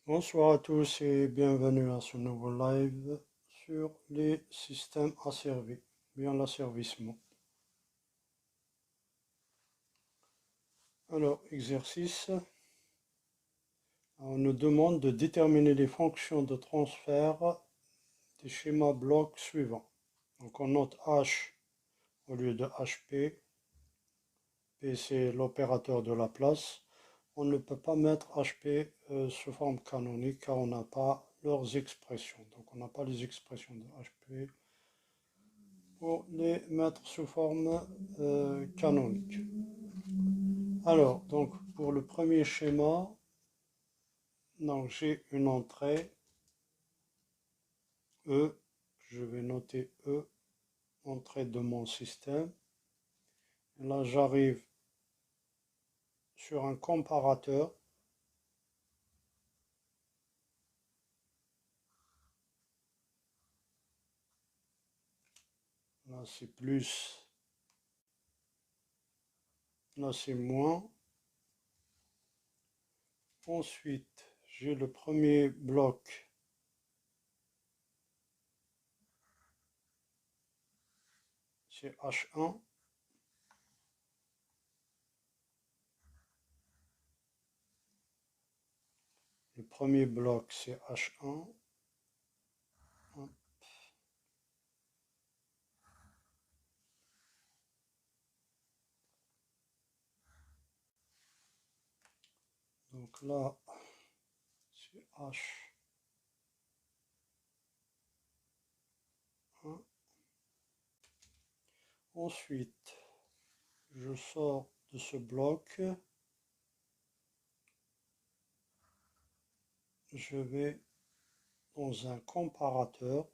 Bonsoir à tous et bienvenue à ce nouveau live sur les systèmes asservis, bien l'asservissement. Alors, exercice, on nous demande de déterminer les fonctions de transfert des schémas blocs suivants. Donc on note H au lieu de HP, P c'est l'opérateur de la place. On ne peut pas mettre HP sous forme canonique car on n'a pas leurs expressions. Donc on n'a pas les expressions de HP pour les mettre sous forme canonique. Alors, donc pour le premier schéma, donc j'ai une entrée E, je vais noter E, entrée de mon système. Et là, j'arrive sur un comparateur. Là, c'est plus. Là, c'est moins. Ensuite, j'ai le premier bloc. C'est H1. Le premier bloc, c'est H1. Donc là, c'est H1. Ensuite, je sors de ce bloc. Je vais dans un comparateur.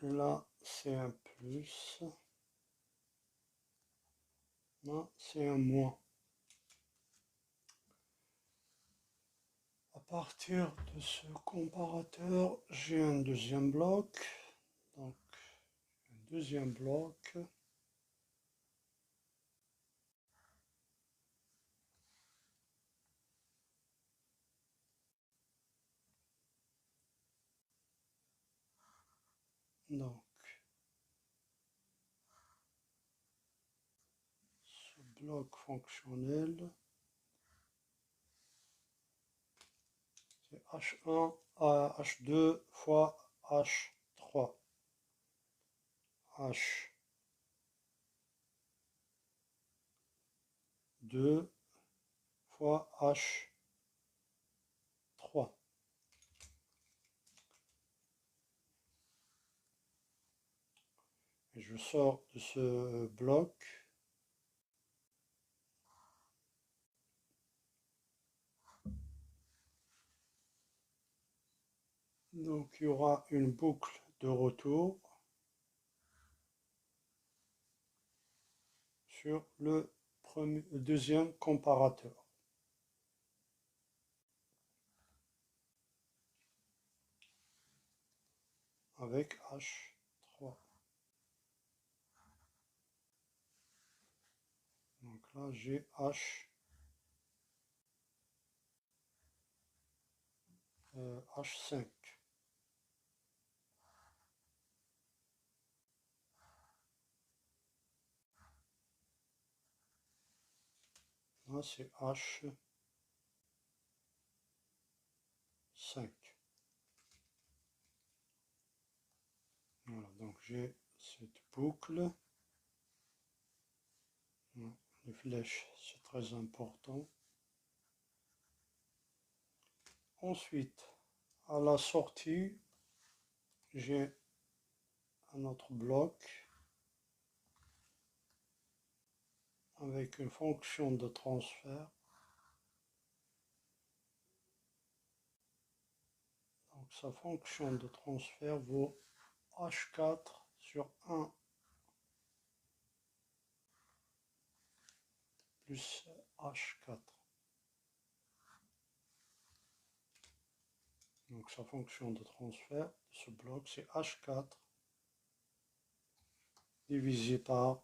Et là, c'est un plus. Là, c'est un moins. À partir de ce comparateur, j'ai un deuxième bloc. Donc, un deuxième bloc. Donc, ce bloc fonctionnel, c'est H1 à H2 fois H3. H2 fois H3. Et je sors de ce bloc. Donc il y aura une boucle de retour sur le deuxième comparateur. Avec H3. Donc là j'ai H5. Là c'est H5. Voilà, donc j'ai cette boucle. Les flèches, c'est très important. Ensuite, à la sortie, j'ai un autre bloc avec une fonction de transfert. Donc sa fonction de transfert vaut H4 sur 1 plus H4. Donc sa fonction de transfert de ce bloc, c'est H4 divisé par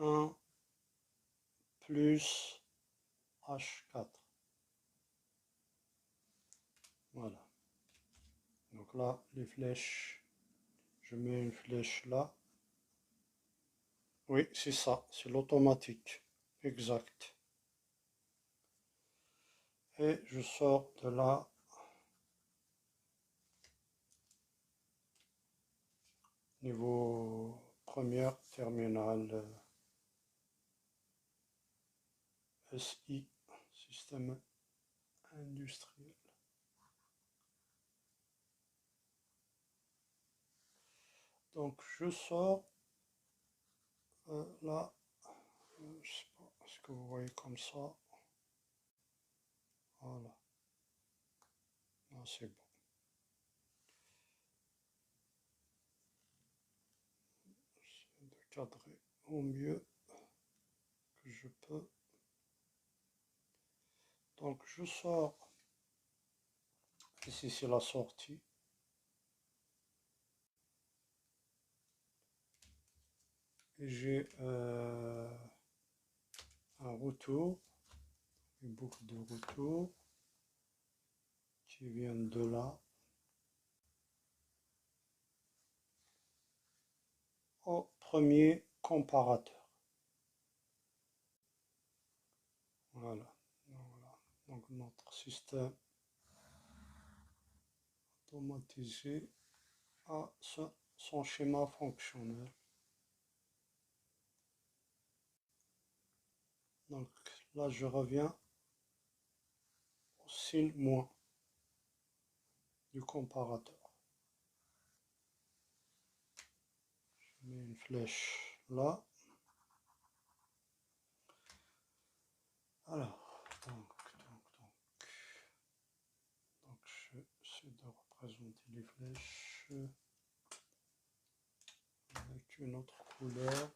1 plus H4. Voilà. Donc là, les flèches, je mets une flèche là. Oui, c'est ça, c'est l'automatique. Exact. Et je sors de là. Niveau première terminale SI, système industriel. Donc je sors là, je sais pas, est-ce que vous voyez comme ça? Voilà, là c'est bon. J'essaie de cadrer au mieux que je peux. Donc je sors, ici c'est la sortie. Et j'ai un retour, une boucle de retour qui vient de là au premier comparateur. Voilà. Donc notre système automatisé a son schéma fonctionnel. Donc là, je reviens au signe moins du comparateur. Je mets une flèche là. Alors, donc j'essaie de représenter les flèches avec une autre couleur.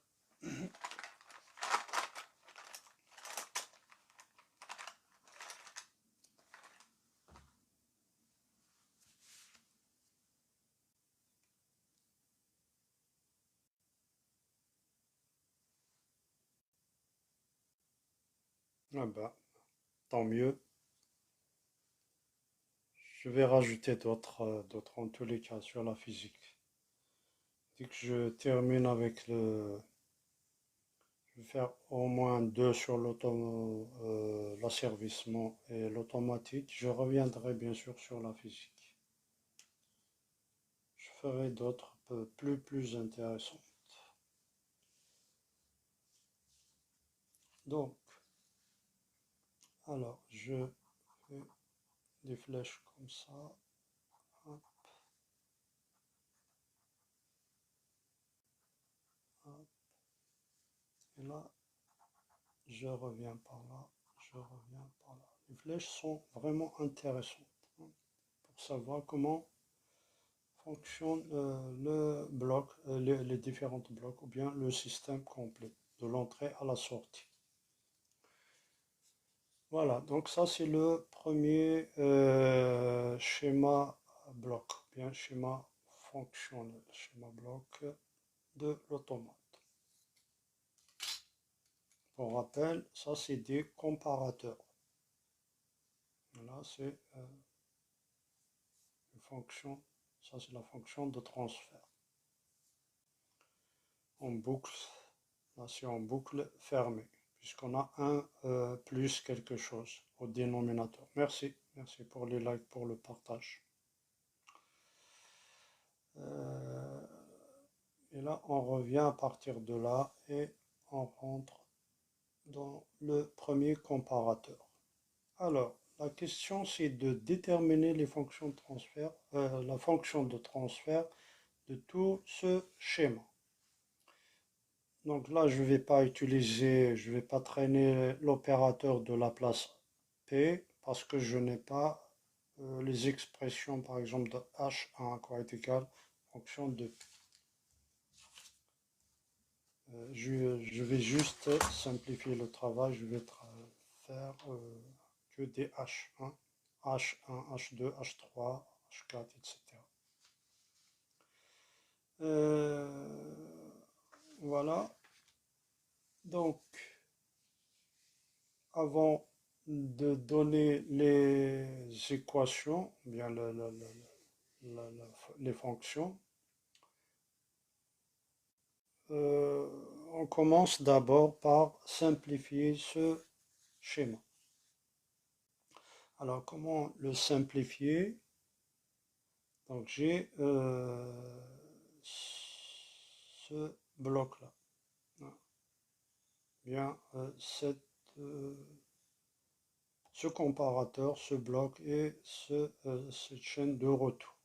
Ah ben, tant mieux. Je vais rajouter d'autres en tous les cas sur la physique. Dès que je termine avec je vais faire au moins deux sur l'asservissement et l'automatique. Je reviendrai bien sûr sur la physique. Je ferai d'autres plus intéressantes. Donc, alors, je fais des flèches comme ça. Hop, hop. Et là, je reviens par là, je reviens par là. Les flèches sont vraiment intéressantes pour savoir comment fonctionne le bloc, les différents blocs ou bien le système complet de l'entrée à la sortie. Voilà, donc ça c'est le premier schéma bloc, bien schéma fonctionnel, schéma bloc de l'automate. Pour rappel, ça c'est des comparateurs. Là c'est une fonction, ça c'est la fonction de transfert. En boucle, là c'est en boucle fermée, puisqu'on a un plus quelque chose au dénominateur. Merci pour les likes, pour le partage. Et là, on revient à partir de là et on rentre dans le premier comparateur. Alors, la question c'est de déterminer les fonctions de transfert, la fonction de transfert de tout ce schéma. Donc là, je ne vais pas utiliser, je ne vais pas traîner l'opérateur de la place P parce que je n'ai pas les expressions, par exemple, de H1 quoi est égal fonction de P. Je vais juste simplifier le travail, je vais faire que des H, hein. H1, H2, H3, H4, etc. Voilà. Donc, avant de donner les équations, bien les fonctions, on commence d'abord par simplifier ce schéma. Alors, comment le simplifier? Donc, j'ai ce bloc-là. Bien, ce comparateur, ce bloc et cette chaîne de retour.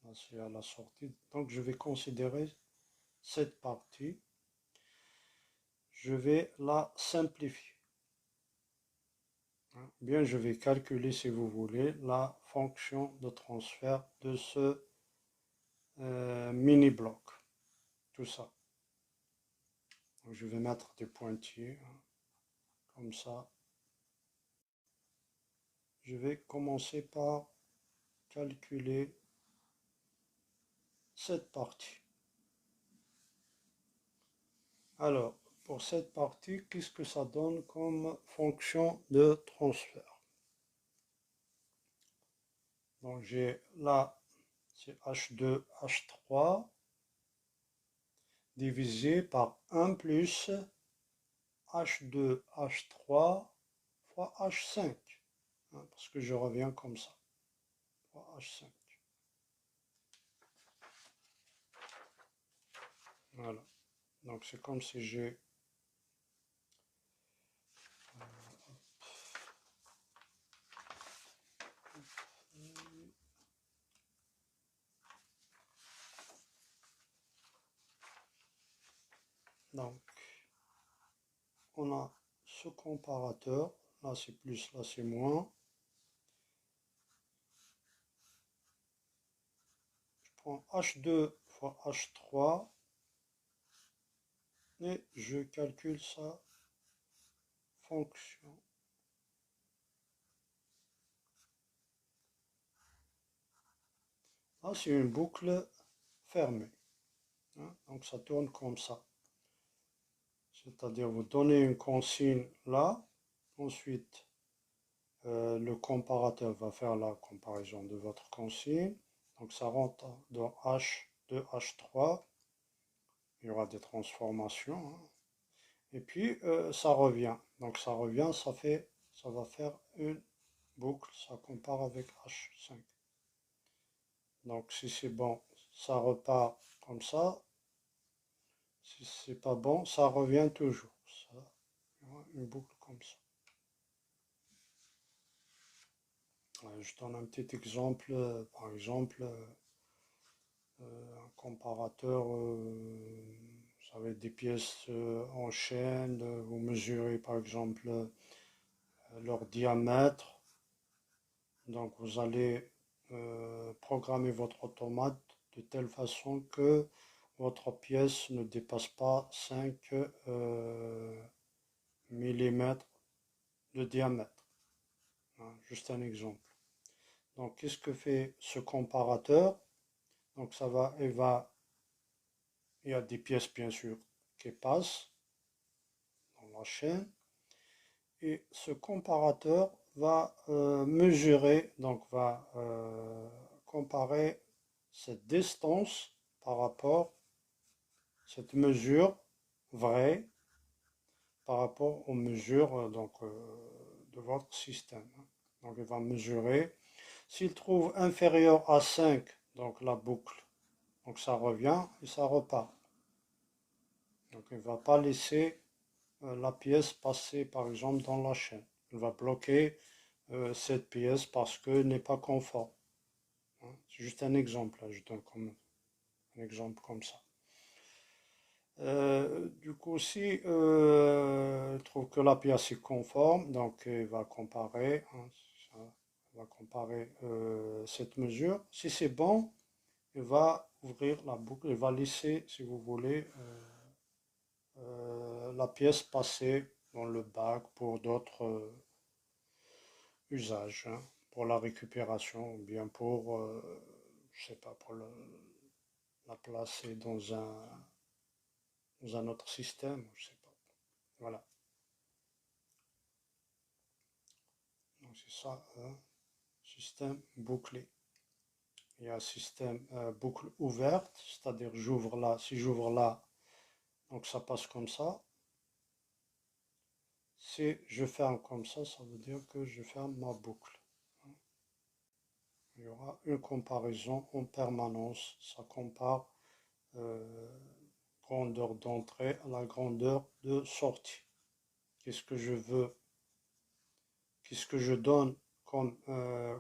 Là, c'est à la sortie. Donc, je vais considérer cette partie. Je vais la simplifier. Bien, je vais calculer, si vous voulez, la fonction de transfert de ce mini-bloc. Tout ça. Donc, je vais mettre des pointillés, hein, comme ça. Je vais commencer par calculer cette partie. Alors, pour cette partie, qu'est-ce que ça donne comme fonction de transfert? Donc, j'ai là, c'est H2, H3, divisé par 1 plus H2, H3 fois H5, hein, parce que je reviens comme ça, fois H5. Voilà. Donc, c'est comme si j'ai... Donc, on a ce comparateur, là c'est plus, là c'est moins. Je prends H2 fois H3 et je calcule sa fonction. Là c'est une boucle fermée, hein, donc ça tourne comme ça. C'est-à-dire vous donnez une consigne là, ensuite le comparateur va faire la comparaison de votre consigne. Donc ça rentre dans H2, H3. Il y aura des transformations, hein. Et puis ça revient. Donc ça revient, ça va faire une boucle, ça compare avec H5. Donc si c'est bon, ça repart comme ça. Si c'est pas bon, ça revient toujours. Ça, une boucle comme ça. Je donne un petit exemple. Par exemple, un comparateur, vous avez des pièces en chaîne. Vous mesurez par exemple leur diamètre. Donc vous allez programmer votre automate de telle façon que votre pièce ne dépasse pas 5 mm de diamètre. Hein, juste un exemple. Donc qu'est-ce que fait ce comparateur? Donc ça va, il y a des pièces bien sûr qui passent dans la chaîne. Et ce comparateur va mesurer, donc va comparer cette distance par rapport, cette mesure vraie par rapport aux mesures de votre système. Donc il va mesurer. S'il trouve inférieur à 5, donc la boucle, donc ça revient et ça repart. Donc il ne va pas laisser la pièce passer par exemple dans la chaîne. Il va bloquer cette pièce parce qu'elle n'est pas conforme. Hein, c'est juste un exemple, là, je donne comme un exemple comme ça. Du coup, si il trouve que la pièce est conforme, donc il va comparer, hein, il va comparer cette mesure. Si c'est bon, il va ouvrir la boucle, il va laisser, si vous voulez, la pièce passer dans le bac pour d'autres usage, hein, pour la récupération, ou bien pour, je sais pas, pour la placer dans un autre système, je sais pas. Voilà. Donc c'est ça, système bouclé. Il y a un système boucle ouverte, c'est-à-dire j'ouvre là, si j'ouvre là, donc ça passe comme ça. Si je ferme comme ça veut dire que je ferme ma boucle. Il y aura une comparaison en permanence. Ça compare grandeur d'entrée à la grandeur de sortie. Qu'est-ce que je veux? Qu'est-ce que je donne comme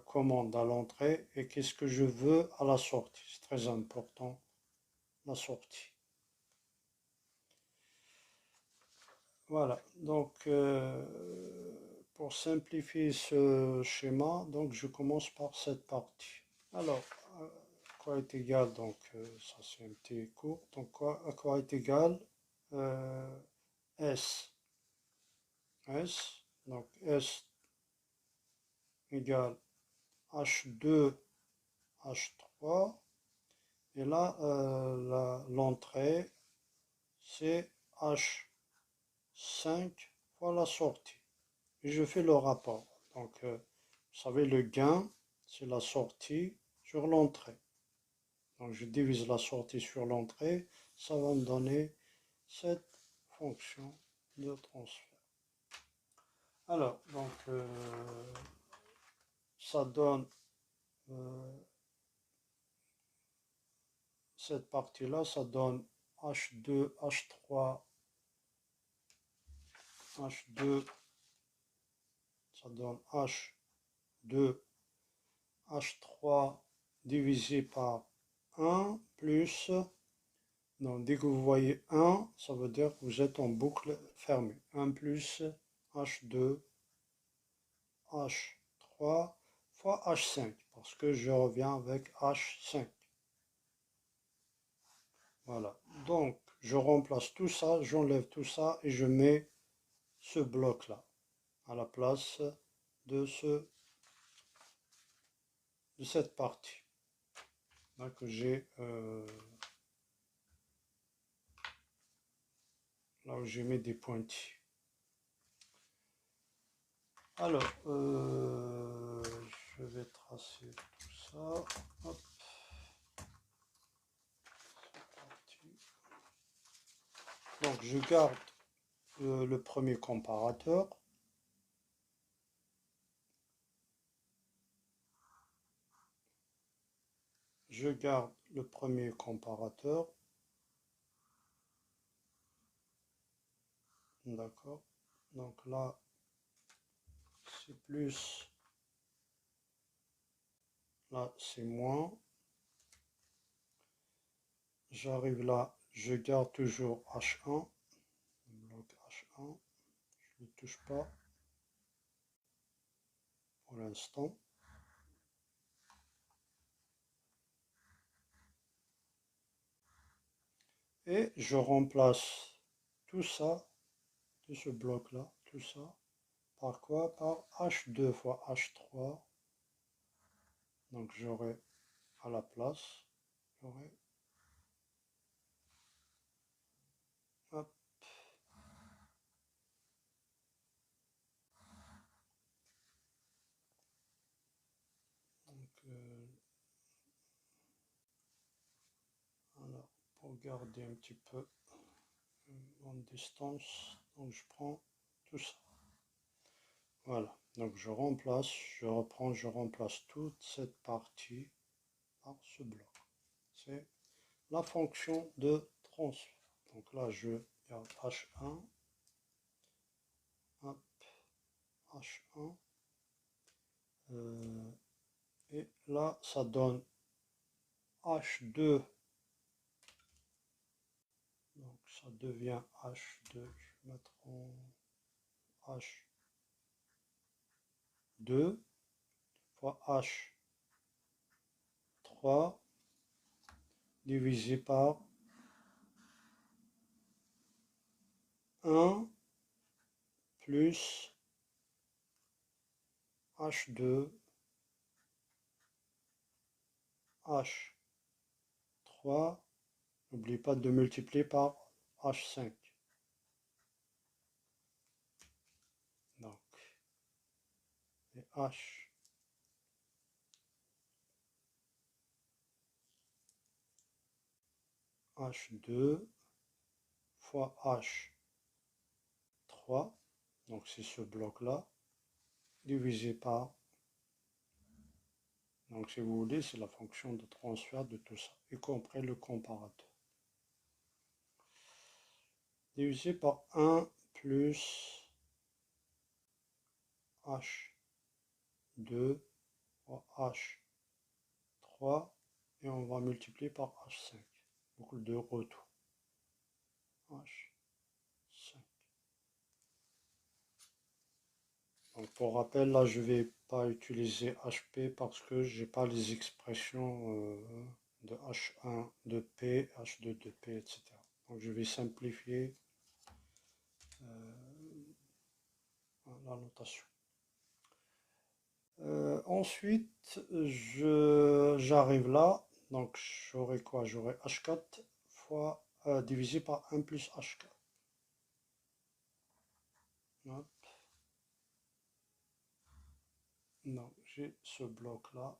commande à l'entrée et qu'est-ce que je veux à la sortie? C'est très important, la sortie. Voilà, donc pour simplifier ce schéma, donc je commence par cette partie. Alors, quoi est égal, donc ça c'est un petit cours, donc quoi est égal S. S, donc S égale H2, H3, et là l'entrée c'est H5 fois la sortie. Et je fais le rapport. Donc, vous savez, le gain, c'est la sortie sur l'entrée. Donc, je divise la sortie sur l'entrée, ça va me donner cette fonction de transfert. Alors, donc, ça donne cette partie-là, ça donne H2, H3, H2, ça donne H2, H3 divisé par 1 plus, donc dès que vous voyez 1, ça veut dire que vous êtes en boucle fermée. 1 plus H2, H3 fois H5, parce que je reviens avec H5. Voilà, donc je remplace tout ça, j'enlève tout ça et je mets ce bloc-là à la place de cette partie. Là que j'ai là où j'ai mis des pointillés. Alors, je vais tracer tout ça. Hop. Donc, je garde le premier comparateur. Je garde le premier comparateur. D'accord. Donc là, c'est plus. Là, c'est moins. J'arrive là, je garde toujours H1. Bloc H1. Je ne touche pas pour l'instant. Et je remplace tout ça, de ce bloc-là, tout ça, par quoi? Par H2 fois H3. Donc j'aurai à la place, j'aurai, hop, donc, alors, pour garder un petit peu en distance, donc je prends tout ça. Voilà, donc je remplace, je reprends, je remplace toute cette partie par ce bloc. C'est la fonction de transfert. Donc là, je garde H1, hop, H1, et là, ça donne H2, donc ça devient H2, je vais mettre en H2 fois H3 divisé par 1 plus H2, H3. N'oubliez pas de multiplier par H5. Donc, et H2 fois H3, donc c'est ce bloc-là, divisé par, donc si vous voulez, c'est la fonction de transfert de tout ça, y compris le comparateur. Divisé par 1 plus H2 fois H3, et on va multiplier par H5, boucle de retour. H5. Donc pour rappel, là je vais pas utiliser HP parce que j'ai pas les expressions de H1 de P, H2 de P, etc. Donc je vais simplifier la notation. Ensuite, j'arrive là, donc j'aurai quoi? J'aurai H4 fois divisé par 1 plus H4. Hop. Donc j'ai ce bloc là.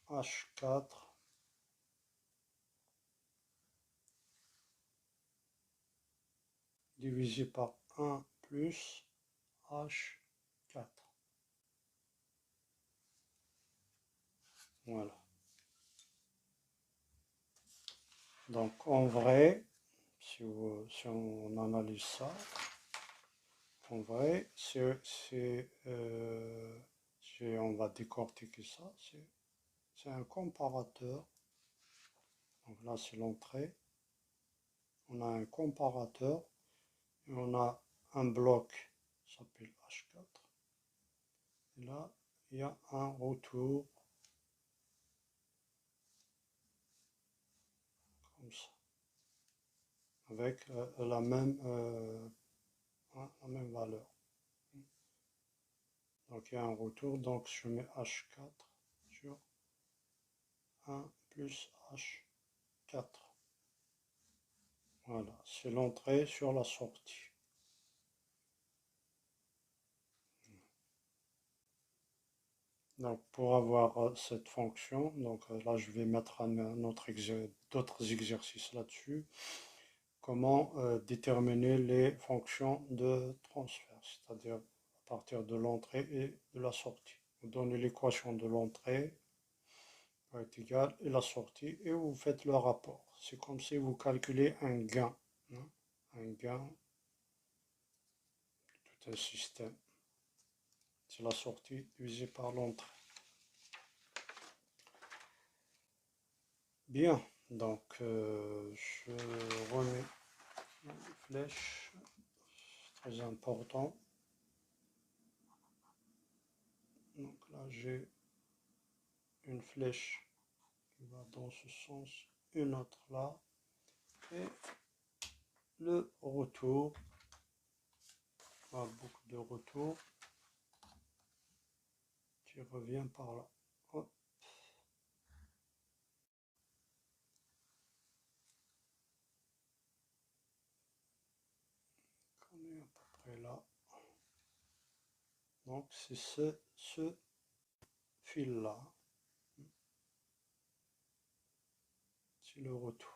H4 divisé par 1 plus H4. Voilà. Donc en vrai, si on analyse ça, en vrai, on va décortiquer ça, c'est un comparateur. Donc là c'est l'entrée, on a un comparateur et on a un bloc qui s'appelle H4. Et là il y a un retour comme ça, avec la même valeur. Donc il y a un retour, donc je mets H4 sur 1 plus H4. Voilà, c'est l'entrée sur la sortie. Donc pour avoir cette fonction, donc là je vais mettre d'autres exercices là-dessus. Comment déterminer les fonctions de transfert, c'est-à-dire à partir de l'entrée et de la sortie. Vous donnez l'équation de l'entrée est égale et la sortie et vous faites le rapport. C'est comme si vous calculez un gain, hein, un gain de tout un système. C'est la sortie divisée par l'entrée. Bien, donc je remets les flèches, c'est très important. Donc là j'ai une flèche qui va dans ce sens, une autre là, et le retour, la boucle de retour qui revient par là. Hop. On est à peu près là. Donc c'est ce fil là, c'est le retour.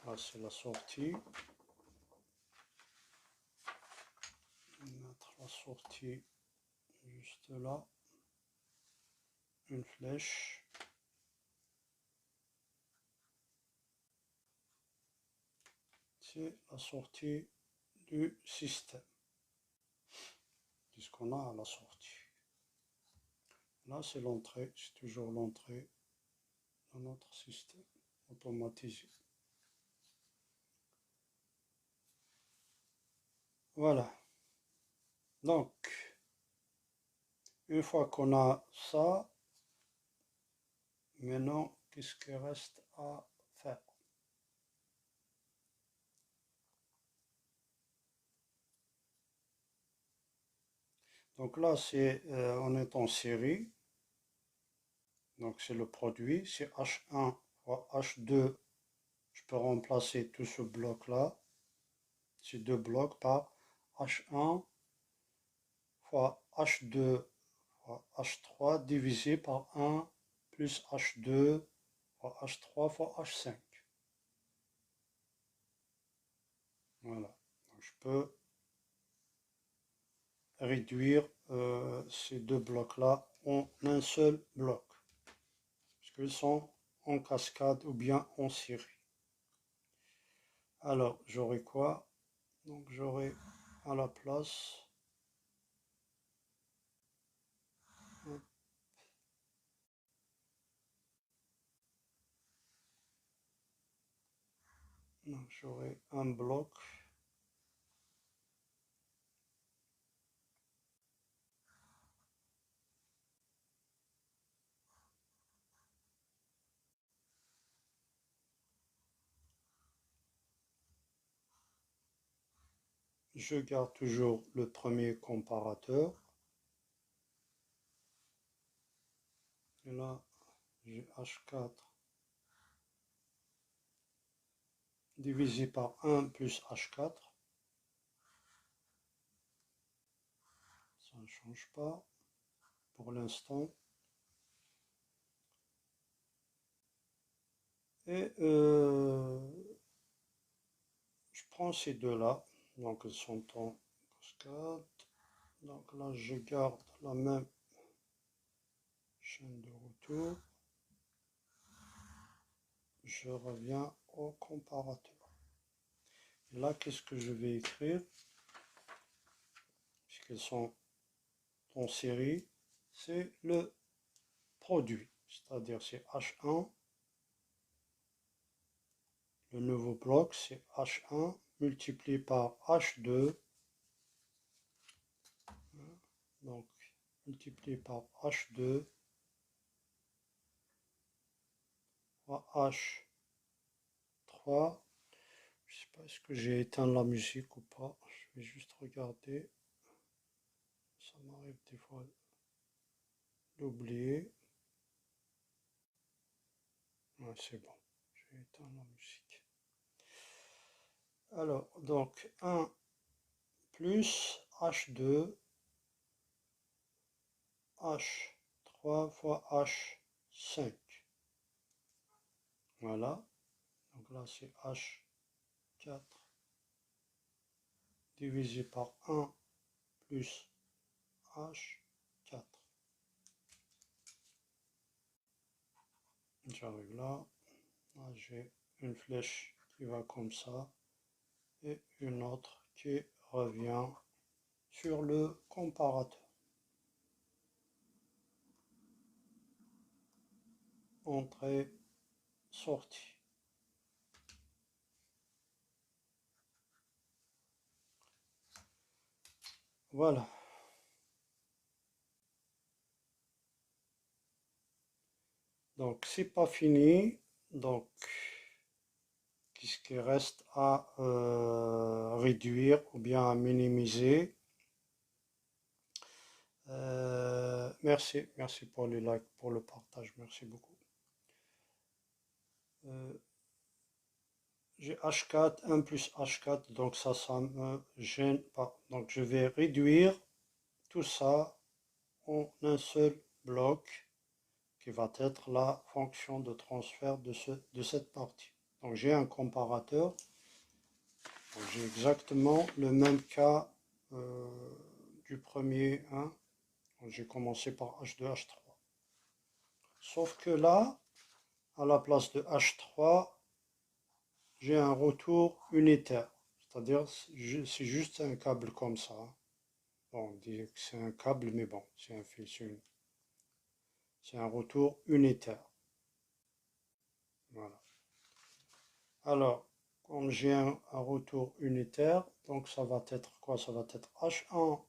Alors, là c'est la sortie. Mettre la sortie juste là, une flèche. C'est la sortie du système, puisqu'on a la sortie. Là c'est l'entrée, c'est toujours l'entrée de notre système automatisé. Voilà. Donc, une fois qu'on a ça, maintenant, qu'est-ce qu'il reste à faire? Donc là, on est en série. Donc c'est le produit, c'est H1 fois H2. Je peux remplacer tout ce bloc-là, ces deux blocs, par H1 fois H2 fois H3 divisé par 1 plus H2 fois H3 fois H5. Voilà. Donc je peux réduire ces deux blocs-là en un seul bloc, puisqu'ils sont en cascade ou bien en série. Alors, j'aurai quoi? Donc j'aurai à la place, donc j'aurai un bloc. Je garde toujours le premier comparateur. Et là, j'ai H4 divisé par 1 plus H4. Ça ne change pas pour l'instant. Et je prends ces deux-là. Donc ils sont en cascade. Donc là, je garde la même chaîne de retour. Je reviens au comparateur. Et là, qu'est-ce que je vais écrire? Puisqu'ils sont en série, c'est le produit. C'est-à-dire c'est H1. Le nouveau bloc, c'est H1 multiplié par H2. Donc, multiplié par H2 fois H3. Je sais pas, est-ce que j'ai éteint la musique ou pas. Je vais juste regarder. Ça m'arrive des fois d'oublier. Ouais, c'est bon. J'ai éteint la musique. Alors, donc 1 plus H2 H3 fois H5. Voilà. Donc là, c'est H4 divisé par 1 plus H4. J'arrive là. Là, j'ai une flèche qui va comme ça et une autre qui revient sur le comparateur. Entrée, sortie. Voilà. Donc, c'est pas fini. Donc, qu'est-ce qui reste à réduire ou bien à minimiser? Merci pour les likes, pour le partage, merci beaucoup. J'ai H4, 1 plus H4, donc ça me gêne pas. Donc je vais réduire tout ça en un seul bloc qui va être la fonction de transfert de cette partie. Donc j'ai un comparateur. J'ai exactement le même cas du premier 1. J'ai commencé par H2, H3. Sauf que là, à la place de H3, j'ai un retour unitaire. C'est-à-dire, c'est juste un câble comme ça. Bon, on dit que c'est un câble, mais bon, c'est un fil, c'est un retour unitaire. Voilà. Alors, comme j'ai un retour unitaire, Donc ça va être quoi? Ça va être H1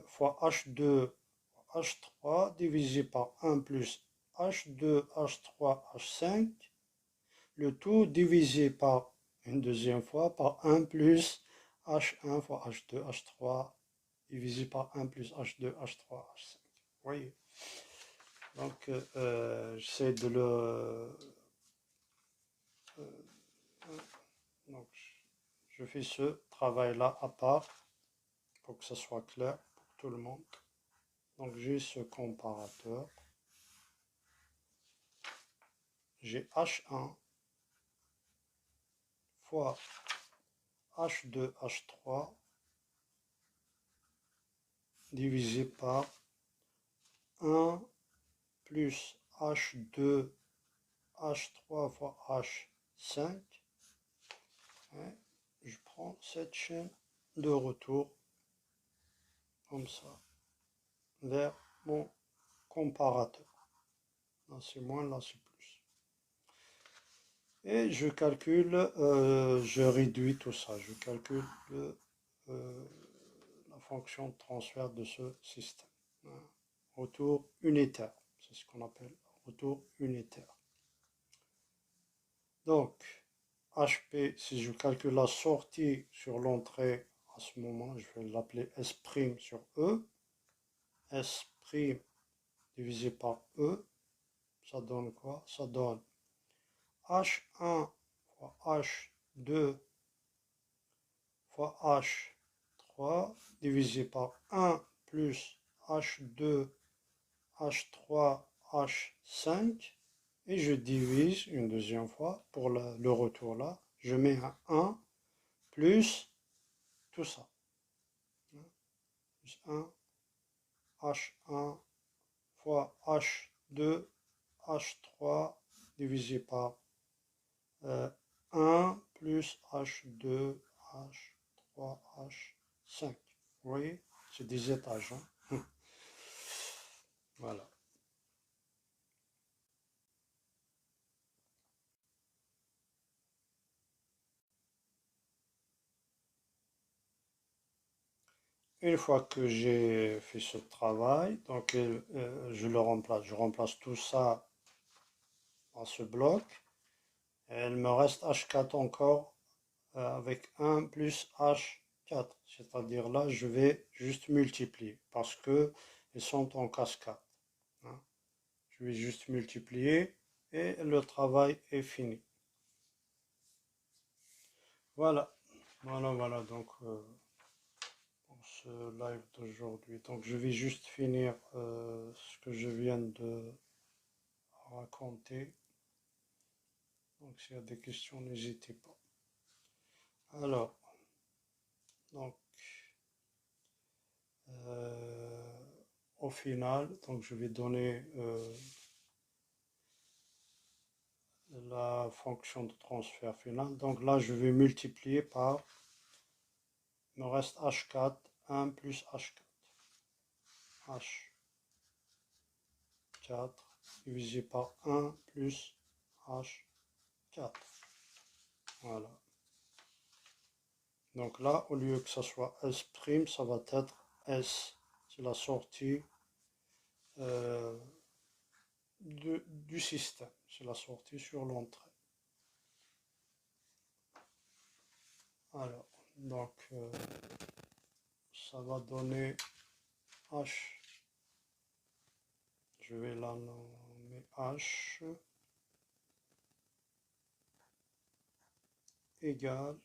fois H2 fois H3 divisé par 1 plus H2, H3, H5. Le tout divisé par une deuxième fois par 1 plus H1 fois H2, H3 divisé par 1 plus H2, H3, H5. Vous voyez? Donc, j'essaie de le... donc, je fais ce travail-là à part pour que ça soit clair pour tout le monde. Donc, j'ai ce comparateur. J'ai H1 fois H2, H3 divisé par 1 plus H2, H3 fois H5. Et je prends cette chaîne de retour comme ça vers mon comparateur. Là c'est moins, là c'est plus. Et je calcule, je réduis tout ça. Je calcule la fonction de transfert de ce système. Retour unitaire. C'est ce qu'on appelle retour unitaire. Donc, HP, si je calcule la sortie sur l'entrée, à ce moment, je vais l'appeler S' sur E. S' divisé par E, ça donne quoi? Ça donne H1 fois H2 fois H3 divisé par 1 plus H2, H3, H5. Et je divise une deuxième fois pour le retour là. Je mets un 1 plus tout ça. Plus 1, H1 fois H2, H3 divisé par 1 plus H2, H3, H5. Vous voyez, c'est des étages. Hein. Voilà. Une fois que j'ai fait ce travail, donc je le remplace. Je remplace tout ça dans ce bloc. Et il me reste H4 encore avec 1 plus H4. C'est-à-dire là, je vais juste multiplier parce que ils sont en cascade. Hein. Je vais juste multiplier et le travail est fini. Voilà. Voilà. Donc, pour ce live d'aujourd'hui. Donc, je vais juste finir ce que je viens de raconter. Donc, s'il y a des questions, n'hésitez pas. Alors, donc, au final, donc je vais donner la fonction de transfert final. Donc là, je vais multiplier par, il me reste H4, 1 plus H4. H4 divisé par 1 plus H4. Voilà. Donc là, au lieu que ça soit S', ça va être S. C'est la sortie du système. C'est la sortie sur l'entrée. Alors, donc, ça va donner H. Je vais la nommer H égale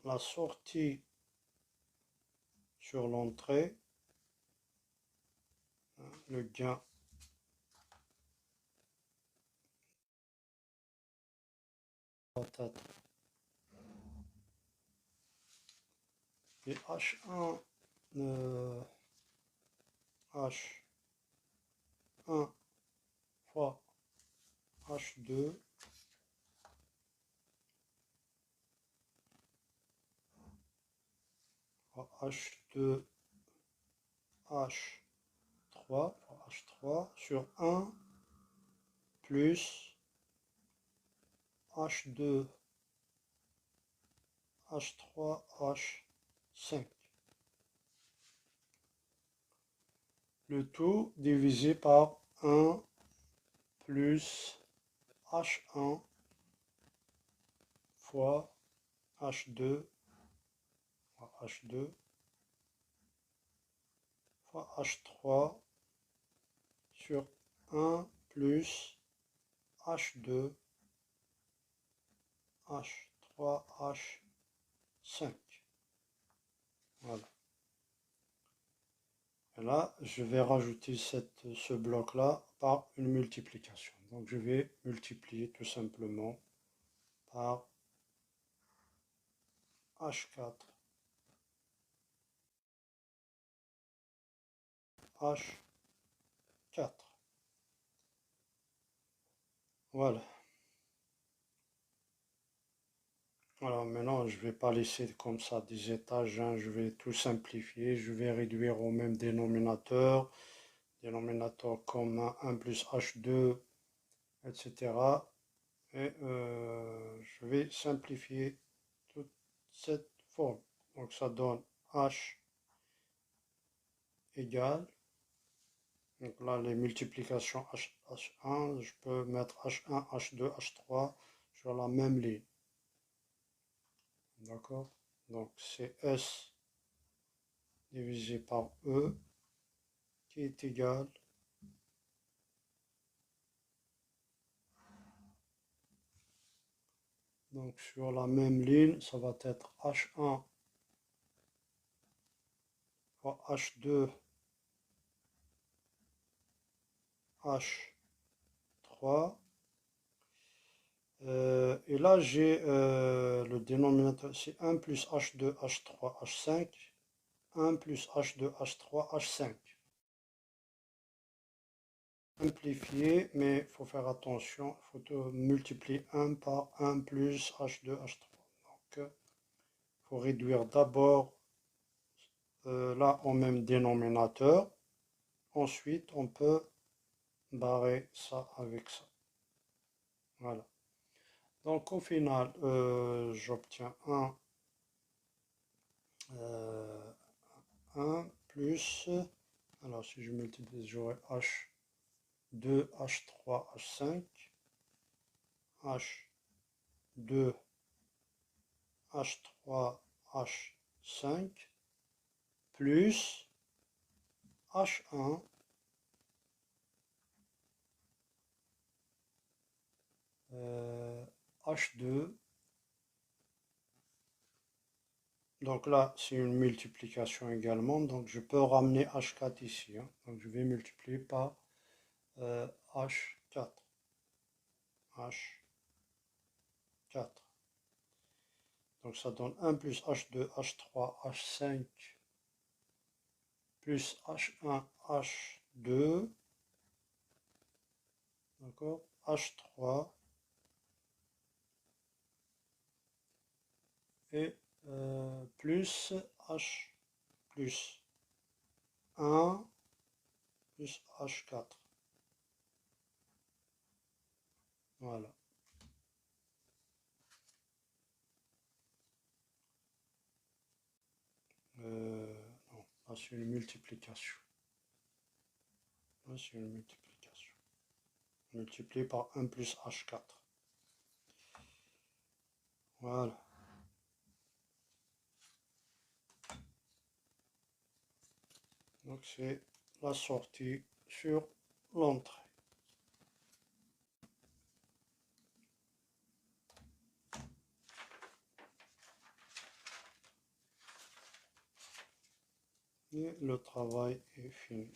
la sortie sur l'entrée, le gain va être et H1 H1 fois H2 fois H2 H3 fois H3 sur 1 plus H2 H3, H5. Le tout divisé par 1 plus H1 fois H2 fois H3 sur 1 plus H2 H3 H5. Voilà. Et là, je vais rajouter ce bloc-là par une multiplication. Donc, je vais multiplier tout simplement par H4, H4. Voilà. Alors maintenant, je ne vais pas laisser comme ça des étages, hein. Je vais tout simplifier. Je vais réduire au même dénominateur. Dénominateur commun 1 plus H2, etc. Et je vais simplifier toute cette forme. Donc ça donne H égale, donc là les multiplications H1, je peux mettre H1, H2, H3 sur la même ligne. D'accord? Donc c'est S divisé par E qui est égal donc sur la même ligne, ça va être H1 fois H2 H3. Et là, j'ai le dénominateur, c'est 1 plus H2 H3 H5, 1 plus H2 H3 H5. Simplifier, mais il faut faire attention, il faut multiplier 1 par 1 plus H2 H3. Donc, il faut réduire d'abord là au même dénominateur. Ensuite, on peut barrer ça avec ça. Voilà. Donc, au final, j'obtiens 1 plus, alors si je multiplie, j'aurai H2, H3, H5, H2, H3, H5, plus H1, H2. Donc là, c'est une multiplication également. Donc je peux ramener H4 ici, hein. Donc je vais multiplier par H4. H4. Donc ça donne 1 plus H2, H3, H5, plus H1, H2. D'accord? H3. Et plus H plus 1 plus H4. Voilà. Non, là c'est une multiplication. Là c'est une multiplication. Multiplié par 1 plus H4. Voilà. Donc c'est la sortie sur l'entrée. Et le travail est fini.